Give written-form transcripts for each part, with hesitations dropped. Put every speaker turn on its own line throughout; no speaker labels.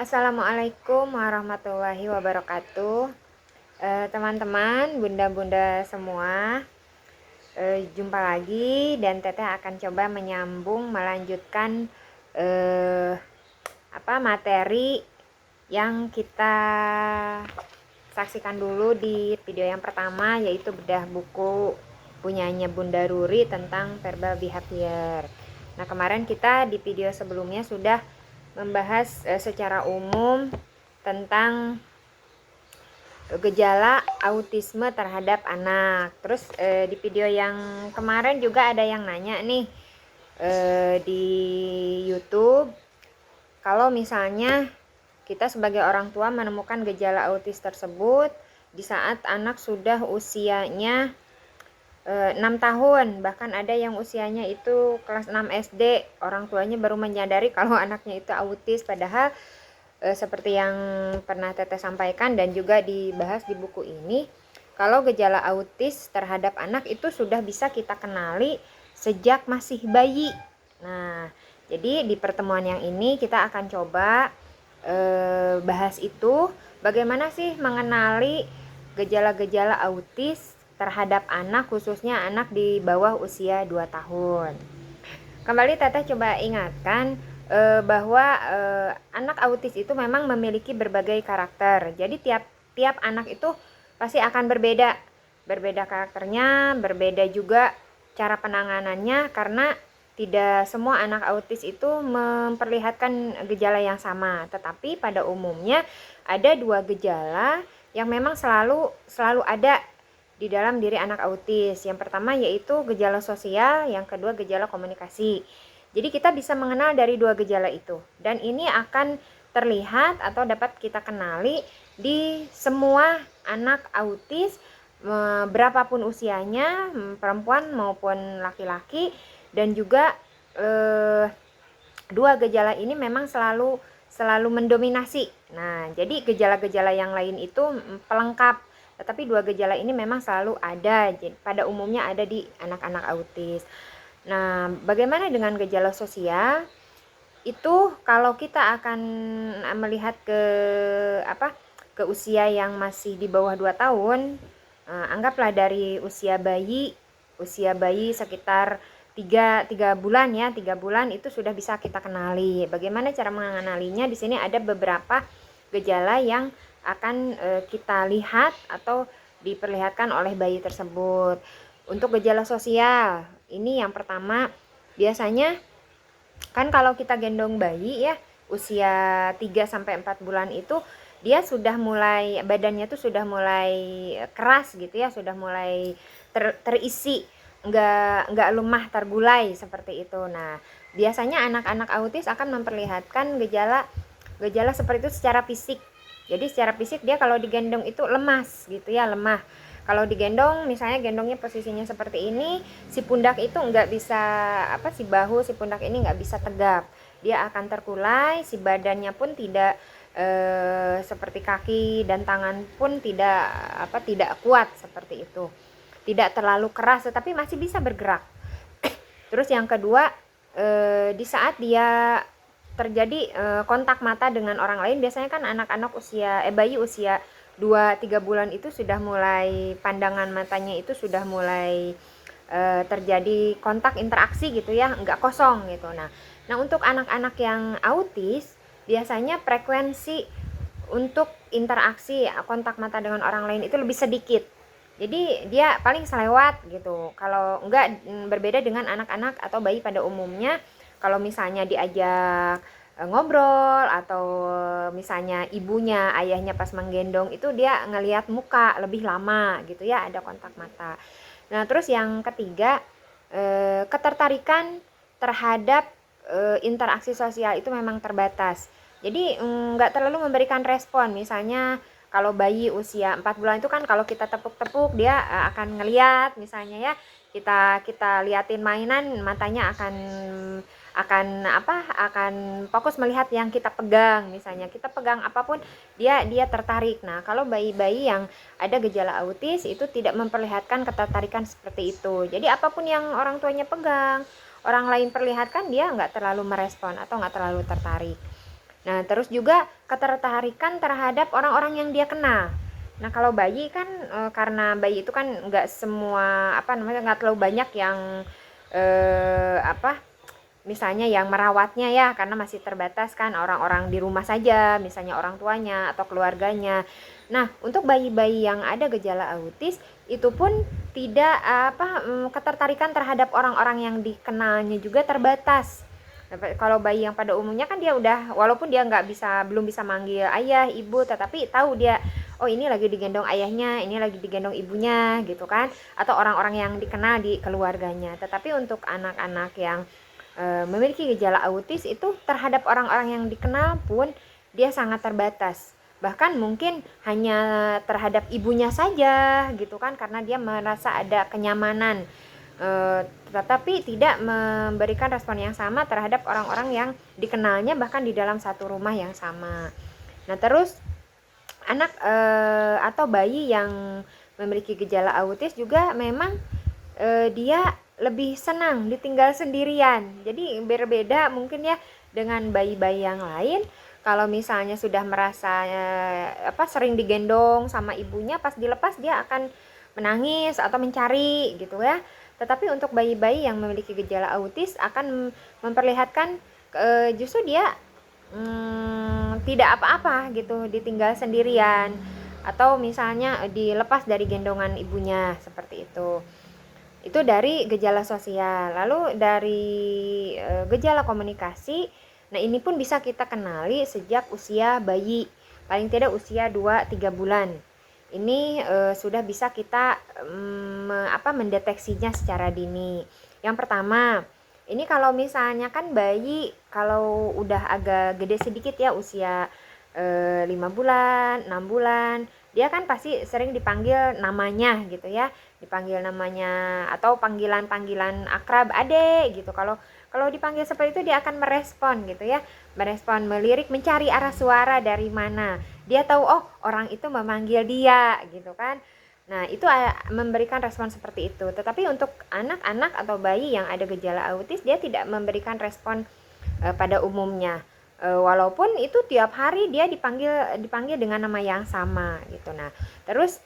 Assalamualaikum warahmatullahi wabarakatuh. Teman-teman, bunda-bunda semua, jumpa lagi dan Teteh akan coba menyambung melanjutkan materi yang kita saksikan dulu di video yang pertama, yaitu bedah buku punyanya Bunda Ruri tentang verbal behavior. Nah, kemarin kita di video sebelumnya sudah membahas secara umum tentang gejala autisme terhadap anak. Terus di video yang kemarin juga ada yang nanya nih di YouTube, kalau misalnya kita sebagai orang tua menemukan gejala autis tersebut di saat anak sudah usianya 6 tahun, bahkan ada yang usianya itu kelas 6 SD, orang tuanya baru menyadari kalau anaknya itu autis, padahal seperti yang pernah Teteh sampaikan dan juga dibahas di buku ini, kalau gejala autis terhadap anak itu sudah bisa kita kenali sejak masih bayi. Nah, jadi di pertemuan yang ini kita akan coba bahas itu, bagaimana sih mengenali gejala-gejala autis terhadap anak, khususnya anak di bawah usia 2 tahun. Kembali Teteh coba ingatkan bahwa anak autis itu memang memiliki berbagai karakter. Jadi tiap anak itu pasti akan berbeda karakternya, berbeda juga cara penanganannya, karena tidak semua anak autis itu memperlihatkan gejala yang sama. Tetapi pada umumnya ada 2 gejala yang memang selalu ada di dalam diri anak autis. Yang pertama yaitu gejala sosial, yang kedua gejala komunikasi. Jadi kita bisa mengenal dari 2 gejala itu, dan ini akan terlihat atau dapat kita kenali di semua anak autis, berapapun usianya, perempuan maupun laki-laki. Dan juga 2 gejala ini memang selalu mendominasi. Nah, jadi gejala-gejala yang lain itu pelengkap, tetapi 2 gejala ini memang selalu ada, pada umumnya ada di anak-anak autis. Nah, bagaimana dengan gejala sosial? Itu kalau kita akan melihat ke usia yang masih di bawah 2 tahun, anggaplah dari usia bayi sekitar 3 bulan ya, 3 bulan itu sudah bisa kita kenali. Bagaimana cara mengenalinya? Di sini ada beberapa gejala yang akan kita lihat atau diperlihatkan oleh bayi tersebut. Untuk gejala sosial, ini yang pertama, biasanya kan kalau kita gendong bayi ya, usia 3 sampai 4 bulan itu dia sudah mulai, badannya tuh sudah mulai keras gitu ya, sudah mulai terisi, enggak lemah tergulai seperti itu. Nah, biasanya anak-anak autis akan memperlihatkan gejala seperti itu secara fisik. Jadi secara fisik dia kalau digendong itu lemas gitu ya, lemah. Kalau digendong, misalnya gendongnya posisinya seperti ini, si pundak itu nggak bisa, si bahu, si pundak ini nggak bisa tegap. Dia akan terkulai, si badannya pun tidak seperti kaki dan tangan pun tidak kuat seperti itu. Tidak terlalu keras, tetapi masih bisa bergerak. Terus yang kedua, di saat dia terjadi kontak mata dengan orang lain, biasanya kan anak-anak bayi usia 2-3 bulan itu sudah mulai, pandangan matanya itu sudah mulai terjadi kontak interaksi gitu ya, nggak kosong gitu. Nah untuk anak-anak yang autis, biasanya frekuensi untuk interaksi kontak mata dengan orang lain itu lebih sedikit. Jadi dia paling selewat gitu. Kalau enggak, berbeda dengan anak-anak atau bayi pada umumnya, kalau misalnya diajak ngobrol atau misalnya ibunya, ayahnya pas menggendong itu dia ngelihat muka lebih lama gitu ya, ada kontak mata. Nah terus yang ketiga, ketertarikan terhadap interaksi sosial itu memang terbatas. Jadi nggak terlalu memberikan respon. Misalnya kalau bayi usia 4 bulan itu kan kalau kita tepuk-tepuk dia akan ngeliat, misalnya ya, kita liatin mainan, matanya akan fokus melihat yang kita pegang. Misalnya kita pegang apapun dia tertarik. Nah kalau bayi-bayi yang ada gejala autis itu tidak memperlihatkan ketertarikan seperti itu. Jadi apapun yang orang tuanya pegang, orang lain perlihatkan, dia nggak terlalu merespon atau nggak terlalu tertarik. Nah, terus juga ketertarikan terhadap orang-orang yang dia kenal. Nah, kalau bayi kan karena bayi itu kan nggak semua apa namanya nggak terlalu banyak yang apa misalnya yang merawatnya ya karena masih terbatas kan orang-orang di rumah saja, misalnya orang tuanya atau keluarganya. Nah, untuk bayi-bayi yang ada gejala autis itu pun tidak ketertarikan terhadap orang-orang yang dikenalnya juga terbatas. Kalau bayi yang pada umumnya kan dia udah walaupun dia nggak bisa belum bisa manggil ayah, ibu, tetapi tahu dia oh ini lagi digendong ayahnya, ini lagi digendong ibunya gitu kan, atau orang-orang yang dikenal di keluarganya. Tetapi untuk anak-anak yang memiliki gejala autis itu terhadap orang-orang yang dikenal pun dia sangat terbatas. Bahkan mungkin hanya terhadap ibunya saja gitu kan karena dia merasa ada kenyamanan. Tetapi tidak memberikan respon yang sama terhadap orang-orang yang dikenalnya bahkan di dalam satu rumah yang sama. Nah, terus anak atau bayi yang memiliki gejala autis juga memang dia lebih senang ditinggal sendirian. Jadi berbeda mungkin ya dengan bayi-bayi yang lain. Kalau misalnya sudah merasa sering digendong sama ibunya, pas dilepas dia akan menangis atau mencari gitu ya. Tetapi untuk bayi-bayi yang memiliki gejala autis akan memperlihatkan justru dia tidak apa-apa gitu ditinggal sendirian atau misalnya dilepas dari gendongan ibunya seperti itu dari gejala sosial. Lalu dari gejala komunikasi, nah ini pun bisa kita kenali sejak usia bayi, paling tidak usia 2-3 bulan. Ini sudah bisa kita mendeteksinya secara dini. Yang pertama, ini kalau misalnya kan bayi kalau udah agak gede sedikit ya usia 5 bulan, 6 bulan, dia kan pasti sering dipanggil namanya gitu ya, dipanggil namanya atau panggilan-panggilan akrab adek gitu. Kalau dipanggil seperti itu dia akan merespon gitu ya, merespon, melirik, mencari arah suara dari mana. Dia tahu oh orang itu memanggil dia gitu kan. Nah, itu memberikan respon seperti itu. Tetapi untuk anak-anak atau bayi yang ada gejala autis dia tidak memberikan respon pada umumnya. Walaupun itu tiap hari dia dipanggil dengan nama yang sama gitu. Nah, terus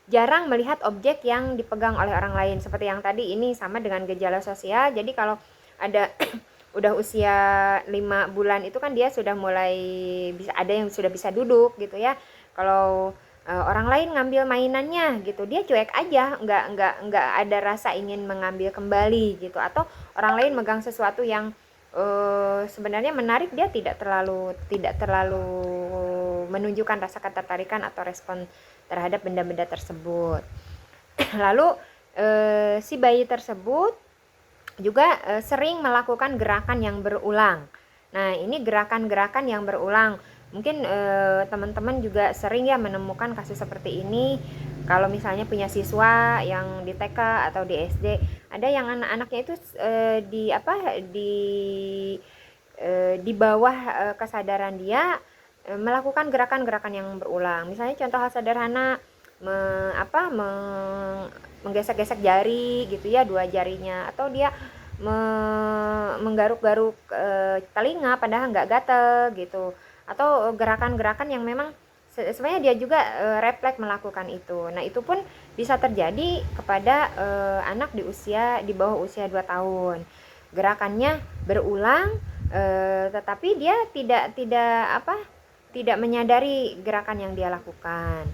jarang melihat objek yang dipegang oleh orang lain seperti yang tadi. Ini sama dengan gejala sosial. Jadi kalau ada udah usia 5 bulan itu kan dia sudah mulai bisa, ada yang sudah bisa duduk gitu ya. Kalau orang lain ngambil mainannya gitu, dia cuek aja, nggak ada rasa ingin mengambil kembali gitu. Atau orang lain megang sesuatu yang sebenarnya menarik, dia tidak terlalu menunjukkan rasa ketertarikan atau respon terhadap benda-benda tersebut. Lalu si bayi tersebut juga sering melakukan gerakan yang berulang. Nah, ini gerakan-gerakan yang berulang. Mungkin teman-teman juga sering ya menemukan kasus seperti ini. Kalau misalnya punya siswa yang di TK atau di SD, ada yang anak-anaknya itu di bawah kesadaran dia melakukan gerakan-gerakan yang berulang. Misalnya contoh hal sederhana menggesek-gesek jari gitu ya, 2 jarinya, atau dia menggaruk-garuk telinga padahal nggak gatel gitu, atau gerakan-gerakan yang memang sebenarnya dia juga refleks melakukan itu. Nah, itu pun bisa terjadi kepada anak di bawah usia 2 tahun. Gerakannya berulang tetapi dia tidak menyadari gerakan yang dia lakukan.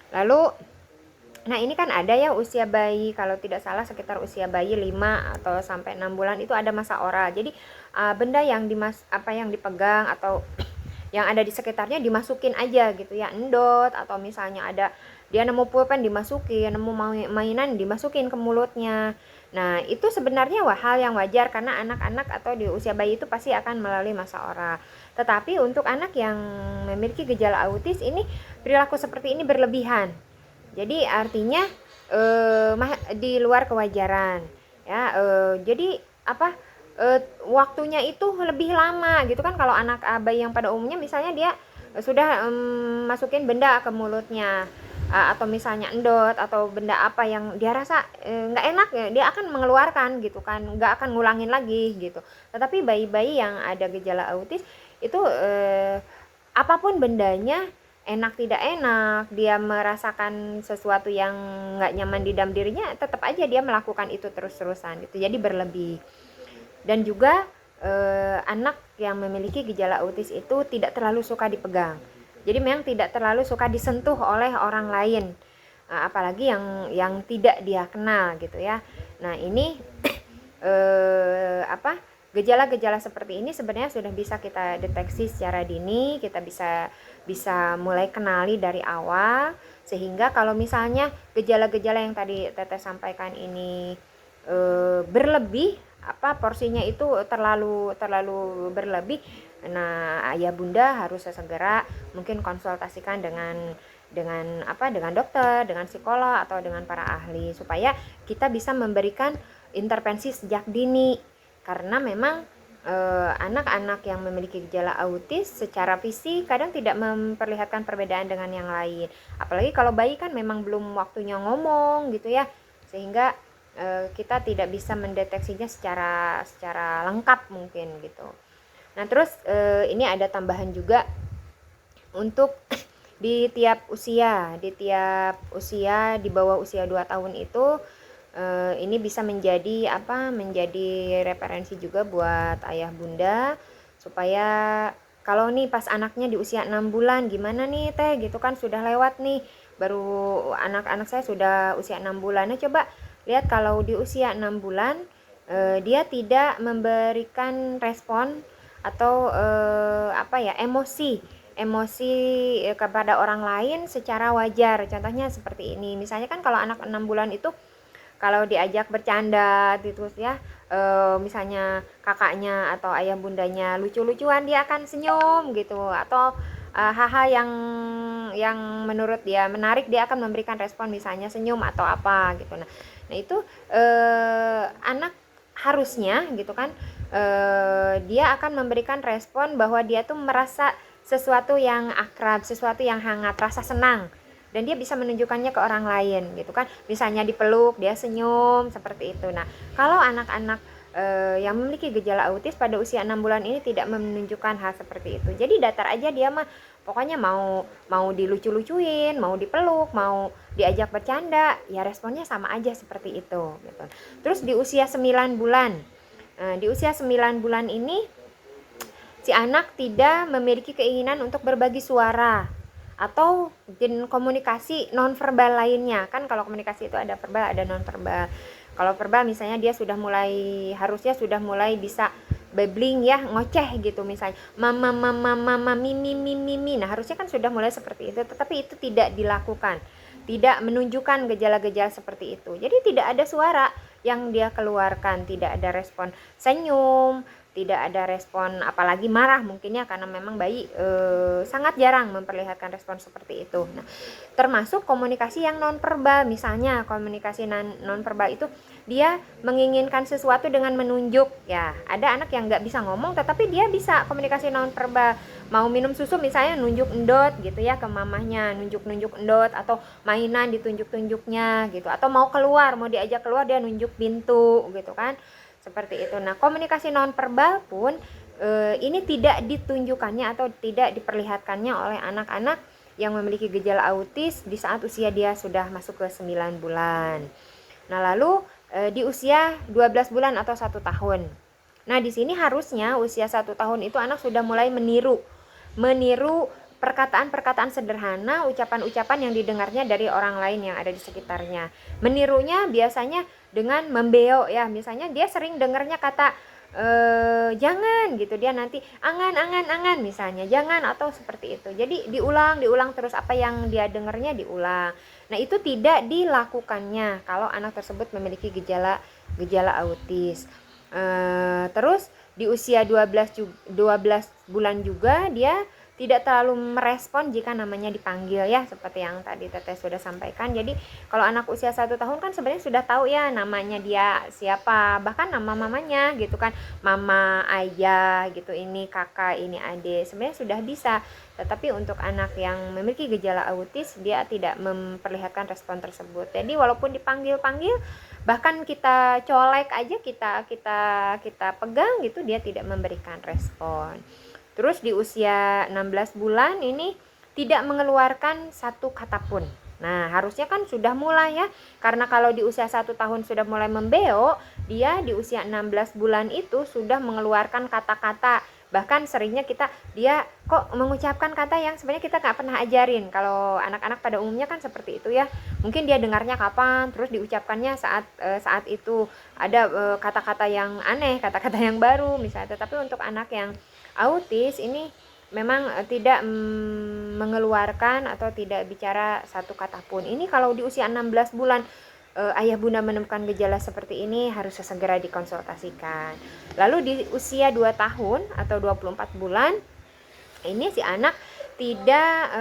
Lalu nah ini kan ada ya usia bayi, kalau tidak salah sekitar usia bayi 5 atau sampai 6 bulan itu ada masa oral. Jadi benda yang yang dipegang atau yang ada di sekitarnya dimasukin aja gitu ya, endot, atau misalnya ada dia nemu pulpen dimasukin, nemu mainan dimasukin ke mulutnya. Nah, itu sebenarnya hal yang wajar karena anak-anak atau di usia bayi itu pasti akan melalui masa oral. Tetapi untuk anak yang memiliki gejala autis ini perilaku seperti ini berlebihan. Jadi artinya di luar kewajaran ya. Jadi waktunya itu lebih lama gitu kan. Kalau anak bayi yang pada umumnya misalnya dia sudah masukin benda ke mulutnya, atau misalnya endot atau benda apa yang dia rasa nggak enak ya, dia akan mengeluarkan gitu kan, nggak akan ngulangin lagi gitu. Tetapi bayi-bayi yang ada gejala autis itu apapun bendanya, enak tidak enak, dia merasakan sesuatu yang nggak nyaman di dalam dirinya, tetap aja dia melakukan itu terus-terusan gitu, jadi berlebih. Dan juga anak yang memiliki gejala autis itu tidak terlalu suka dipegang, jadi memang tidak terlalu suka disentuh oleh orang lain, apalagi yang tidak dia kenal gitu ya. Nah ini gejala-gejala seperti ini sebenarnya sudah bisa kita deteksi secara dini, kita bisa mulai kenali dari awal, sehingga kalau misalnya gejala-gejala yang tadi Teteh sampaikan ini berlebih, porsinya itu terlalu berlebih, nah ayah bunda harus segera mungkin konsultasikan dengan dokter, dengan psikolog atau dengan para ahli, supaya kita bisa memberikan intervensi sejak dini. Karena memang anak-anak yang memiliki gejala autis secara fisik kadang tidak memperlihatkan perbedaan dengan yang lain, apalagi kalau bayi kan memang belum waktunya ngomong gitu ya, sehingga kita tidak bisa mendeteksinya secara lengkap mungkin gitu. Nah terus ini ada tambahan juga untuk di tiap usia di bawah usia 2 tahun itu ini bisa menjadi referensi juga buat ayah bunda, supaya kalau nih pas anaknya di usia 6 bulan gimana nih Teh gitu kan, sudah lewat nih, baru anak-anak saya sudah usia 6 bulan. Nah coba lihat kalau di usia 6 bulan dia tidak memberikan respon atau emosi kepada orang lain secara wajar. Contohnya seperti ini, misalnya kan kalau anak 6 bulan itu kalau diajak bercanda gitu ya, misalnya kakaknya atau ayah bundanya lucu-lucuan, dia akan senyum gitu, atau hal-hal yang menurut dia menarik, dia akan memberikan respon misalnya senyum atau apa gitu. Nah itu anak harusnya gitu kan, dia akan memberikan respon bahwa dia tuh merasa sesuatu yang akrab, sesuatu yang hangat, rasa senang, dan dia bisa menunjukkannya ke orang lain gitu kan, misalnya dipeluk dia senyum seperti itu. Nah kalau anak-anak yang memiliki gejala autis pada usia 6 bulan ini tidak menunjukkan hal seperti itu, jadi datar aja dia mah, pokoknya mau dilucu-lucuin, mau dipeluk, mau diajak bercanda, ya responnya sama aja seperti itu gitu. Terus di usia 9 bulan, di usia 9 bulan ini si anak tidak memiliki keinginan untuk berbagi suara atau komunikasi nonverbal lainnya. Kan kalau komunikasi itu ada verbal, ada nonverbal. Kalau verbal misalnya dia harusnya sudah mulai bisa babbling ya, ngoceh gitu misalnya, mama mama mama mimi mimi mimi. Nah harusnya kan sudah mulai seperti itu, tetapi itu tidak dilakukan, tidak menunjukkan gejala-gejala seperti itu. Jadi tidak ada suara yang dia keluarkan, tidak ada respon senyum, tidak ada respon apalagi marah mungkin ya, karena memang bayi sangat jarang memperlihatkan respon seperti itu. Nah, termasuk komunikasi yang nonverbal, misalnya komunikasi nonverbal itu dia menginginkan sesuatu dengan menunjuk ya. Ada anak yang nggak bisa ngomong tetapi dia bisa komunikasi nonverbal, mau minum susu misalnya nunjuk endot gitu ya ke mamahnya, nunjuk endot, atau mainan ditunjuk-tunjuknya gitu, atau mau diajak keluar dia nunjuk pintu gitu kan, seperti itu. Nah komunikasi nonverbal pun ini tidak ditunjukkannya atau tidak diperlihatkannya oleh anak-anak yang memiliki gejala autis di saat usia dia sudah masuk ke 9 bulan. Nah lalu di usia 12 bulan atau 1 tahun. Nah di sini harusnya usia 1 tahun itu anak sudah mulai meniru perkataan-perkataan sederhana, ucapan-ucapan yang didengarnya dari orang lain yang ada di sekitarnya. Menirunya biasanya dengan membeok ya, misalnya dia sering dengarnya kata jangan gitu, dia nanti angan misalnya, jangan, atau seperti itu. Jadi diulang terus apa yang dia dengarnya diulang. Nah itu tidak dilakukannya kalau anak tersebut memiliki gejala autis. Terus di usia 12 bulan juga dia tidak terlalu merespon jika namanya dipanggil ya, seperti yang tadi Teteh sudah sampaikan. Jadi kalau anak usia 1 tahun kan sebenarnya sudah tahu ya namanya dia siapa, bahkan nama mamanya gitu kan, mama, ayah gitu, ini kakak, ini adik, sebenarnya sudah bisa. Tetapi untuk anak yang memiliki gejala autis, dia tidak memperlihatkan respon tersebut. Jadi walaupun dipanggil-panggil, bahkan kita colek aja, kita pegang gitu, dia tidak memberikan respon. Terus di usia 16 bulan ini tidak mengeluarkan satu kata pun. Nah, harusnya kan sudah mulai ya. Karena kalau di usia 1 tahun sudah mulai membeo, dia di usia 16 bulan itu sudah mengeluarkan kata-kata. Bahkan seringnya dia kok mengucapkan kata yang sebenarnya kita nggak pernah ajarin. Kalau anak-anak pada umumnya kan seperti itu ya. Mungkin dia dengarnya kapan, terus diucapkannya saat itu. Ada kata-kata yang aneh, kata-kata yang baru misalnya. Tetapi untuk anak yang autis ini memang tidak mengeluarkan atau tidak bicara satu kata pun. Ini kalau di usia 16 bulan ayah bunda menemukan gejala seperti ini, harus segera dikonsultasikan. Lalu di usia 2 tahun atau 24 bulan ini si anak tidak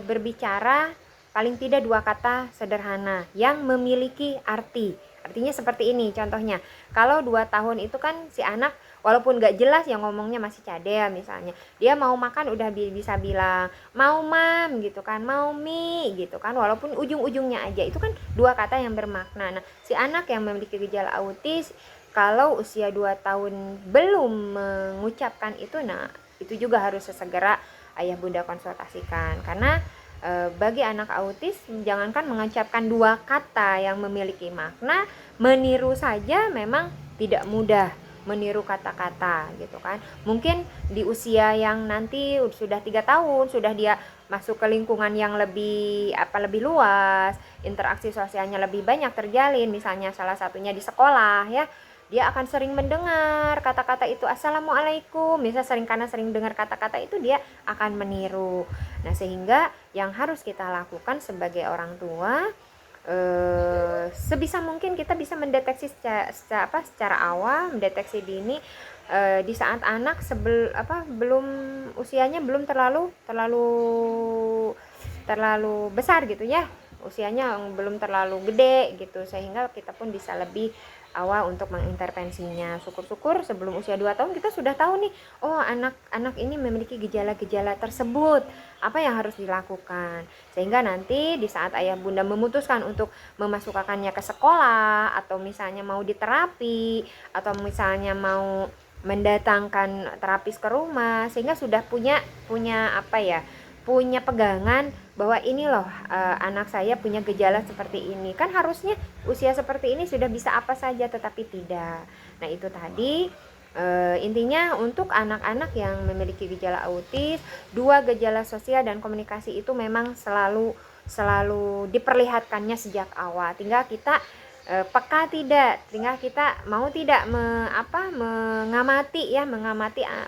berbicara paling tidak 2 kata sederhana yang memiliki arti. Artinya seperti ini contohnya. Kalau 2 tahun itu kan si anak walaupun gak jelas ya ngomongnya masih cadel misalnya, dia mau makan udah bisa bilang mau mam gitu kan, mau mi gitu kan, walaupun ujung-ujungnya aja itu kan 2 kata yang bermakna. Nah, si anak yang memiliki gejala autis kalau usia 2 tahun belum mengucapkan itu, nah itu juga harus segera ayah bunda konsultasikan. Karena bagi anak autis jangankan mengucapkan 2 kata yang memiliki makna, meniru saja memang tidak mudah, meniru kata-kata gitu kan. Mungkin di usia yang nanti sudah 3 tahun, sudah dia masuk ke lingkungan yang lebih luas, interaksi sosialnya lebih banyak terjalin, misalnya salah satunya di sekolah ya, dia akan sering mendengar kata-kata itu, assalamualaikum, misalnya karena sering dengar kata-kata itu, dia akan meniru. Nah, sehingga yang harus kita lakukan sebagai orang tua, sebisa mungkin kita bisa mendeteksi secara awal, mendeteksi dini di saat anak belum usianya belum terlalu besar gitu ya, usianya belum terlalu gede gitu, sehingga kita pun bisa lebih awal untuk mengintervensinya. Syukur-syukur sebelum usia 2 tahun kita sudah tahu nih, oh anak ini memiliki gejala-gejala tersebut, apa yang harus dilakukan. Sehingga nanti di saat ayah bunda memutuskan untuk memasukkannya ke sekolah, atau misalnya mau diterapi, atau misalnya mau mendatangkan terapis ke rumah, sehingga sudah punya pegangan bahwa ini loh anak saya punya gejala seperti ini. Kan harusnya usia seperti ini sudah bisa apa saja, tetapi tidak. Nah, itu tadi intinya untuk anak-anak yang memiliki gejala autis, 2 gejala sosial dan komunikasi itu memang selalu diperlihatkannya sejak awal. Tinggal kita peka tidak, tinggal kita mau tidak mengamati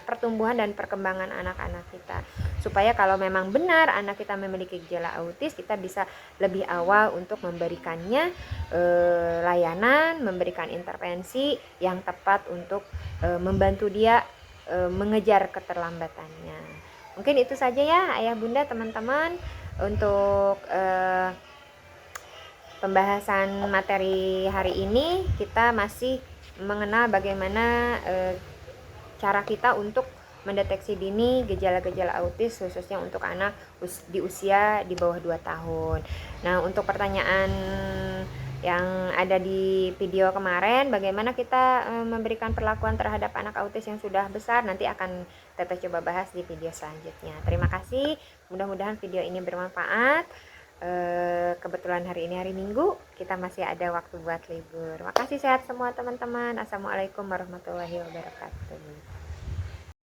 pertumbuhan dan perkembangan anak-anak kita, supaya kalau memang benar anak kita memiliki gejala autis, kita bisa lebih awal untuk memberikannya layanan, memberikan intervensi yang tepat untuk membantu dia mengejar keterlambatannya. Mungkin itu saja ya ayah bunda, teman-teman, untuk pembahasan materi hari ini. Kita masih mengenal bagaimana cara kita untuk mendeteksi dini gejala-gejala autis, khususnya untuk anak di usia di bawah 2 tahun. Nah, untuk pertanyaan yang ada di video kemarin, bagaimana kita memberikan perlakuan terhadap anak autis yang sudah besar, nanti akan Teteh coba bahas di video selanjutnya. Terima kasih, mudah-mudahan video ini bermanfaat. Kebetulan hari ini hari Minggu, kita masih ada waktu buat libur. Makasih, sehat semua teman-teman. Assalamualaikum warahmatullahi wabarakatuh.